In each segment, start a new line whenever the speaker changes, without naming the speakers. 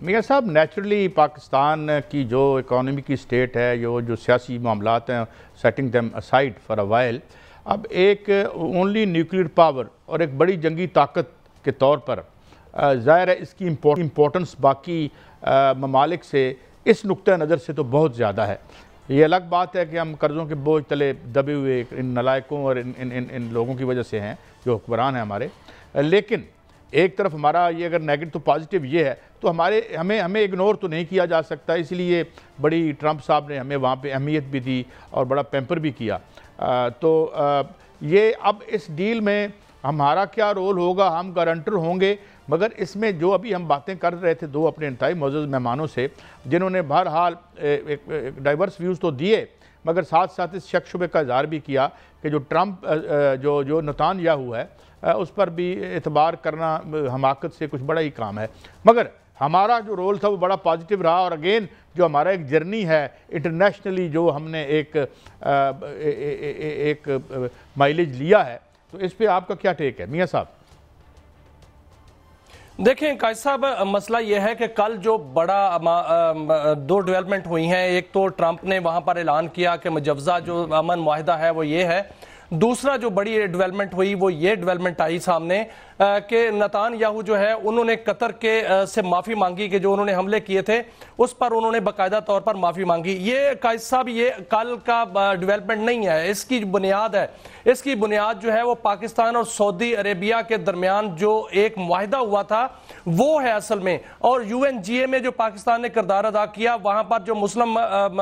मियाँ साहब, नेचुरली पाकिस्तान की जो इकॉनमी की स्टेट है, जो सियासी मामलात हैं, setting them aside for a while, अब एक ओनली न्यूक्लियर पावर और एक बड़ी जंगी ताकत के तौर पर ज़ाहिर है इसकी इम्पोर्टेंस बाकी ममालिक से इस नुक्ता नज़र से तो बहुत ज़्यादा है। ये अलग बात है कि हम कर्ज़ों के बोझ तले दबे हुए इन नलायकों और इन लोगों की वजह से हैं जो हुक्मरान हैं हमारे, लेकिन एक तरफ हमारा ये अगर नेगेटिव तो पॉजिटिव ये है तो हमें इग्नोर तो नहीं किया जा सकता। इसलिए बड़ी ट्रंप साहब ने हमें वहाँ पे अहमियत भी दी और बड़ा पैम्पर भी किया। ये अब इस डील में हमारा क्या रोल होगा, हम गारंटर होंगे, मगर इसमें जो अभी हम बातें कर रहे थे दो अपने इंतहाई मौजूद मेहमानों से, जिन्होंने बहरहाल एक डाइवर्स व्यूज़ तो दिए मगर साथ साथ इस शक शुबे का इज़हार भी किया कि जो ट्रंप जो नेतन्याहू है उस पर भी एतबार करना हमाकत से कुछ बड़ा ही काम है। मगर हमारा जो रोल था वो बड़ा पॉजिटिव रहा और अगेन जो हमारा एक जर्नी है इंटरनेशनली जो हमने एक माइलेज लिया है, तो इस पे आपका क्या टेक है मियाँ साहब?
देखें कायद साहब, मसला यह है कि कल जो बड़ा दो डेवलपमेंट हुई हैं, एक तो ट्रंप ने वहां पर ऐलान किया कि मुजवजा जो अमन मुआहिदा है वो ये है, दूसरा जो बड़ी डेवलपमेंट हुई वो ये डेवलपमेंट आई सामने कि नेतन्याहू जो है उन्होंने कतर के से माफ़ी मांगी कि जो उन्होंने हमले किए थे उस पर उन्होंने बाकायदा तौर पर माफ़ी मांगी। ये कायद साहब ये कल का डेवलपमेंट नहीं है, इसकी बुनियाद है, इसकी बुनियाद जो है वो पाकिस्तान और सऊदी अरेबिया के दरमियान जो एक मुआहिदा हुआ था वो है असल में। और UNGA में जो पाकिस्तान ने किरदार अदा किया, वहां पर जो मुस्लिम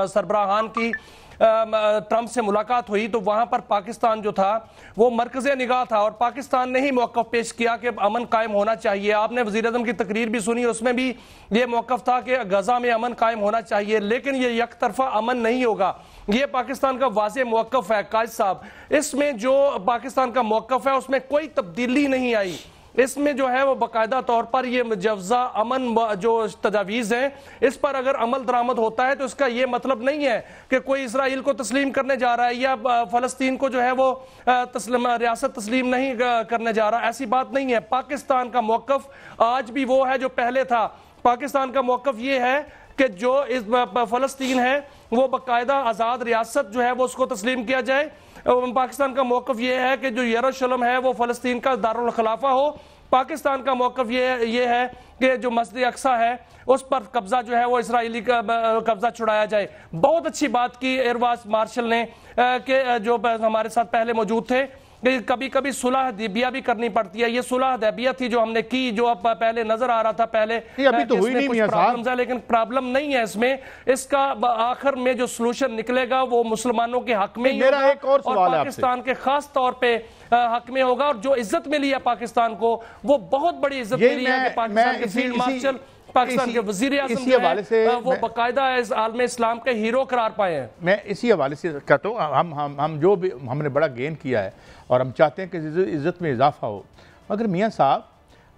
सरबराहान की ट्रंप से मुलाकात हुई तो वहां पर पाकिस्तान जो था वो मरकज़े निगाह था और पाकिस्तान ने ही मौक़िफ़ पेश किया कि अमन कायम होना चाहिए। आपने वज़ीर-ए-आज़म की तकरीर भी सुनी, उसमें भी ये मौक़िफ़ था कि गज़ा में अमन कायम होना चाहिए, लेकिन ये एक तरफा अमन नहीं होगा। ये पाकिस्तान का वाज़े मौक़िफ़ है कायद साहब। इसमें जो पाकिस्तान का मौक़िफ़ है उसमें कोई तब्दीली नहीं आई। इसमें जो है वो बाकायदा तौर पर ये मुजवजा अमन जो तजावीज़ हैं इस पर अगर अमल दरामद होता है तो इसका ये मतलब नहीं है कि कोई इसराइल को तस्लीम करने जा रहा है या फ़लस्तीन को जो है वो रियासत तस्लीम नहीं करने जा रहा। ऐसी बात नहीं है। पाकिस्तान का मौक़िफ़ आज भी वो है जो पहले था। पाकिस्तान का मौक़िफ़ ये है कि जो इस फ़लस्तीन है वो बाकायदा आज़ाद रियासत जो है वो उसको तस्लीम किया जाए। पाकिस्तान का मौक़िफ़ ये है कि जो यरूशलेम है वो फ़लस्तीन का दारुल खिलाफा हो। पाकिस्तान का मौक़िफ़ ये है कि जो मस्जिद अक्सा है उस पर कब्जा जो है वो इसराइली का कब्जा छुड़ाया जाए। बहुत अच्छी बात की एयर वाइस मार्शल ने कि जो हमारे साथ पहले मौजूद थे, कभी कभी सुलह हदैबिया भी करनी पड़ती है। ये सुलह हदैबिया थी जो हमने की, जो अब पहले नजर आ रहा था पहले
अभी तो हुई नहीं मियां साहब,
लेकिन प्रॉब्लम नहीं है इसमें। इसका आखिर में जो सोल्यूशन निकलेगा वो मुसलमानों के हक में ही होगा।
मेरा एक और सवाल है
पाकिस्तान के खास तौर पे हक में होगा। और जो इज्जत मिली है पाकिस्तान को वो बहुत बड़ी इज्जत मिली है कि पाकिस्तान के फील्ड मार्शल, पाकिस्तान के वज़ीर-ए-आज़म जो है वो बाकायदा आलम इस्लाम के हीरो करार पाए हैं।
मैं इसी हवाले से कहता हूँ हम जो भी हमने बड़ा गेन किया है और हम चाहते हैं कि इज़्ज़त में इजाफा हो। मगर मियाँ साहब,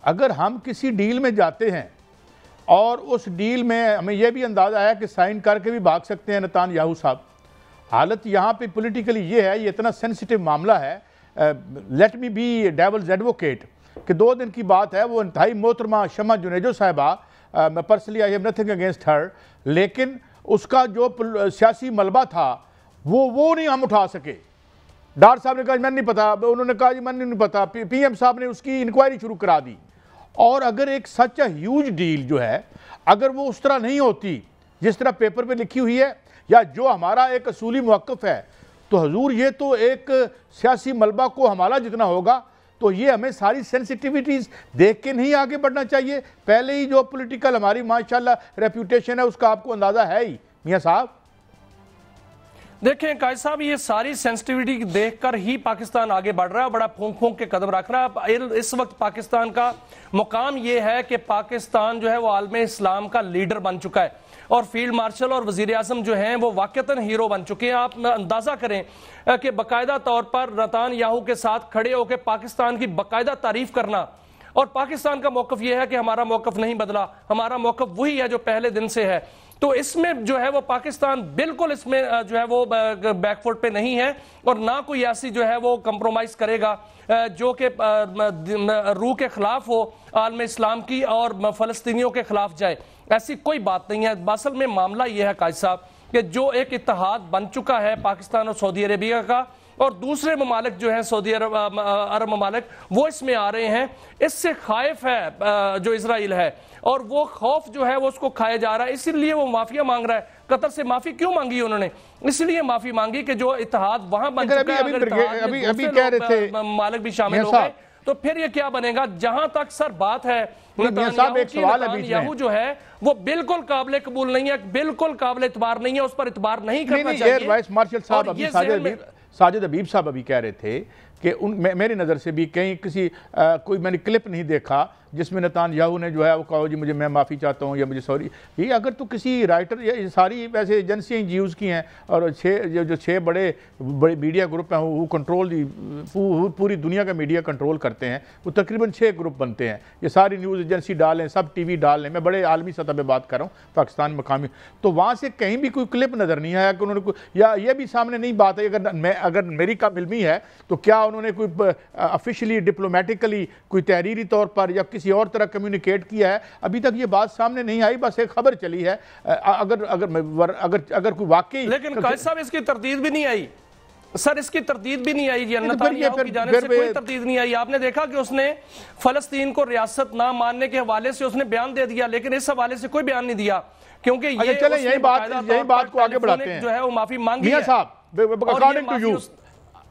अगर हम किसी डील में जाते हैं और उस डील में हमें यह भी अंदाज़ा आया कि साइन करके भी भाग सकते हैं नेतन्याहू साहब, हालत यहाँ पे पॉलिटिकली ये है, ये इतना सेंसिटिव मामला है। Let me be devil's advocate कि 2 दिन की बात है, वो इंतहाई मोहतरमा शमा जुनेजो साहिबा, personally I have nothing against her, लेकिन उसका जो सियासी मलबा था वो नहीं हम उठा सके। डार साहब ने कहा मैंने नहीं पता, उन्होंने कहा जी मैंने नहीं पता, PM साहब ने उसकी इंक्वायरी शुरू करा दी। और अगर एक सच ह्यूज डील जो है अगर वो उस तरह नहीं होती जिस तरह पेपर पे लिखी हुई है या जो हमारा एक असूली मौक़िफ़ है, तो हजूर ये तो एक सियासी मलबा को हमारा जितना होगा, तो ये हमें सारी सेंसिटिविटीज़ देख के नहीं आगे बढ़ना चाहिए। पहले ही जो पॉलिटिकल हमारी माशाल्लाह रेप्यूटेशन है उसका आपको अंदाज़ा है ही मियाँ साहब।
देखें कायद साहब, ये सारी सेंसिटिविटी देखकर ही पाकिस्तान आगे बढ़ रहा है, बड़ा फूंक फूंक के कदम रख रहा है। इस वक्त पाकिस्तान का मुकाम ये है कि पाकिस्तान जो है वो आलम इस्लाम का लीडर बन चुका है और फील्ड मार्शल और वज़ीर-ए-आज़म जो हैं वो वाक़तन हीरो बन चुके हैं। आप अंदाज़ा करें कि बाकायदा तौर पर नेतन्याहू के साथ खड़े होकर पाकिस्तान की बाकायदा तारीफ करना, और पाकिस्तान का मौक़िफ़ यह है कि हमारा मौक़िफ़ नहीं बदला, हमारा मौक़िफ़ वही है जो पहले दिन से है। तो इसमें जो है वो पाकिस्तान बिल्कुल इसमें जो है वो बैकफुट पे नहीं है और ना कोई ऐसी जो है वो कंप्रोमाइज करेगा जो कि रूह के खिलाफ हो, आलम इस्लाम की और फलस्तीनियों के खिलाफ जाए। ऐसी कोई बात नहीं है। असल में मामला यह है काजी साहब कि जो एक इत्तेहाद बन चुका है पाकिस्तान और सऊदी अरेबिया का, और दूसरे ममालिक जो है सऊदी अरब ममालिक वो इसमें आ रहे हैं, इससे खाइफ है जो इजराइल है, और वो खौफ जो है वो उसको खाया जा रहा है। इसीलिए वो माफिया मांग रहा है। कतर से माफी क्यों मांगी उन्होंने? इसलिए माफी मांगी कि जो इत्तेहाद वहां बन चुका है, अभी कह रहे थे मालिक भी शामिल हो गए, तो फिर ये क्या बनेगा? जहां तक सर बात है नेतन्याहू जो है वो बिल्कुल काबिल कबूल नहीं है, बिल्कुल काबिल इतबार नहीं है, उस पर इतबार नहीं करना चाहिए।
वाइस मार्शल साहब अभी साजिद हबीब साहब अभी कह रहे थे कि मेरी नज़र से भी कहीं किसी कोई मैंने क्लिप नहीं देखा जिसमें नेतन्याहू ने जो है वो कहा जी मुझे मैं माफ़ी चाहता हूँ या मुझे सॉरी। ये अगर तो किसी राइटर, ये सारी वैसे एजेंसियाँ NGOs की हैं और जो छः बड़े मीडिया ग्रुप हैं वो कंट्रोल पूरी दुनिया का मीडिया कंट्रोल करते हैं, वो तकरीबन 6 ग्रुप बनते हैं। ये सारी न्यूज़ एजेंसी डालें, सब TV डालें, मैं बड़े आलमी सतह पर बात कर रहा हूँ, पाकिस्तान मकामी, तो वहाँ से कहीं भी कोई क्लिप नज़र नहीं आया कि उन्होंने या ये भी सामने नहीं बात है अगर मेरी काम इल्मी है तो क्या उन्होंने कोई ऑफिशियली डिप्लोमेटिकली कोई तहरीरी तौर पर या किसी और तरह कम्युनिकेट किया है? अभी तक ये बात सामने नहीं आई, बस एक खबर चली है। अगर कोई वाकई,
लेकिन काजी साहब इसकी तरदीद भी नहीं आई सर, इसकी तरदीद भी नहीं आई, नेतन्याहू की जानिब से कोई तरदीद नहीं आई। आपने देखा कि उसने फलस्तीन को रियासत ना मानने के हवाले से उसने बयान दे दिया, लेकिन इस हवाले से कोई बयान नहीं दिया, क्योंकि ये
चले यही बात को आगे बढ़ाते हैं
जो है वो माफी मांगी है।
साहब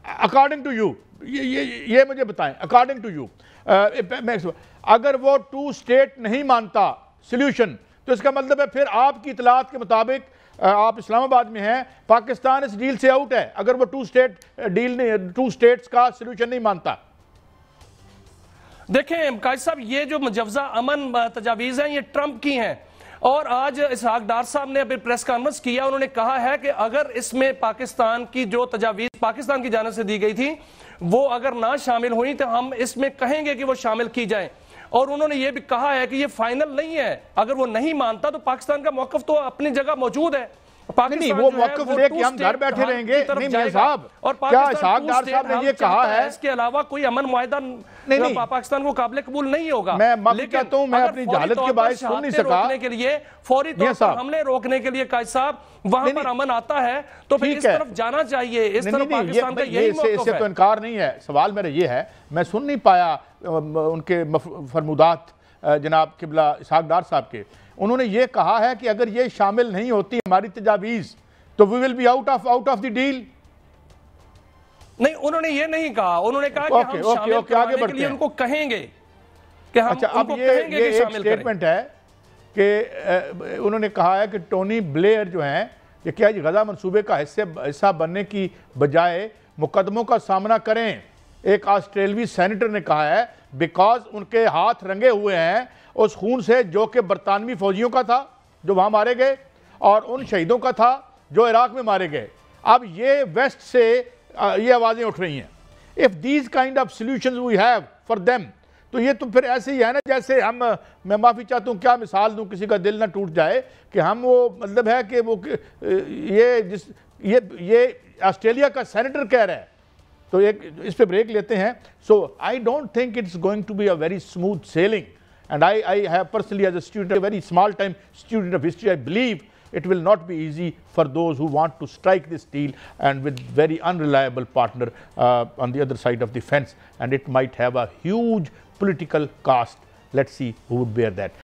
अकॉर्डिंग टू यू ये मुझे बताएं, अकॉर्डिंग टू यू अगर वो 2 स्टेट नहीं मानता सॉल्यूशन, तो इसका मतलब है फिर आपकी इतलात के मुताबिक आप इस्लामाबाद में हैं, पाकिस्तान इस डील से आउट है अगर वो 2 स्टेट्स का सॉल्यूशन नहीं मानता।
देखें काजी साहब, ये जो मुजव्जा अमन तजावीज़ हैं ये ट्रंप की हैं, और आज इसहाक डार साहब ने अभी प्रेस कॉन्फ्रेंस किया, उन्होंने कहा है कि अगर इसमें पाकिस्तान की जो तजावीज़ पाकिस्तान की जानिब से दी गई थी वो अगर ना शामिल हुई तो हम इसमें कहेंगे कि वो शामिल की जाएं। और उन्होंने ये भी कहा है कि ये फाइनल नहीं है, अगर वो नहीं मानता तो पाकिस्तान का मौक़िफ़ तो अपनी जगह मौजूद है।
नहीं, वो मौक़िफ़ लेके हम घर बैठे रहेंगे नहीं मियां साहब। और क्या इसहाक डार साहब ने ये कहा है?
इसके अलावा कोई अमन मुआहिदा नहीं पाकिस्तान को काबिल कबूल नहीं होगा।
मैं माफी चाहता हूं, मैं अपनी जहालत के बायस सुन नहीं सका।
रोकने के लिए, फौरी तौर पर हमले रोकने के लिए काजी साहब वहां पर अमन आता है तो फिर इस तरफ जाना चाहिए, इस तरफ पाकिस्तान का यही मौक़िफ़ है।
इससे तो इनकार नहीं है। सवाल मेरा ये है, मैं सुन नहीं पाया उनके फरमुदात जनाब किबला इसहाक डार साहब के। उन्होंने ये कहा है कि अगर ये शामिल नहीं होती हमारी तजावीज़ तो we will be out of the deal.
नहीं, उन्होंने ये नहीं कहा, उन्होंने कहा कि हम शामिल करवाने के लिए उनको कहेंगे कि हम उनको कहेंगे कि शामिल करें।
स्टेटमेंट है कि उन्होंने कहा है कि टोनी ब्लेयर जो हैं ये क्या गजा मंसूबे का हिस्सा बनने की बजाय मुकदमों का सामना करें। एक ऑस्ट्रेलवी सेनेटर ने कहा है बिकॉज उनके हाथ रंगे हुए हैं उस खून से जो कि बरतानवी फौजियों का था जो वहां मारे गए और उन शहीदों का था जो इराक में मारे गए। अब ये वेस्ट से ये आवाज़ें उठ रही हैं। If these kind of solutions we have for them, तो ये तो फिर ऐसे ही है ना जैसे मैं माफ़ी चाहता हूँ, क्या मिसाल दूँ किसी का दिल ना टूट जाए कि हम वो मतलब है कि वो ये ऑस्ट्रेलिया का सेनेटर कह रहा है। तो एक इस पे ब्रेक लेते हैं। So I don't think it's going to be a very smooth sailing, and I have personally as a student, a very small time student of history, I believe it will not be easy for those who want to strike this deal and with very unreliable partner on the other side of the fence, and it might have a huge political cost. Let's see who would bear that.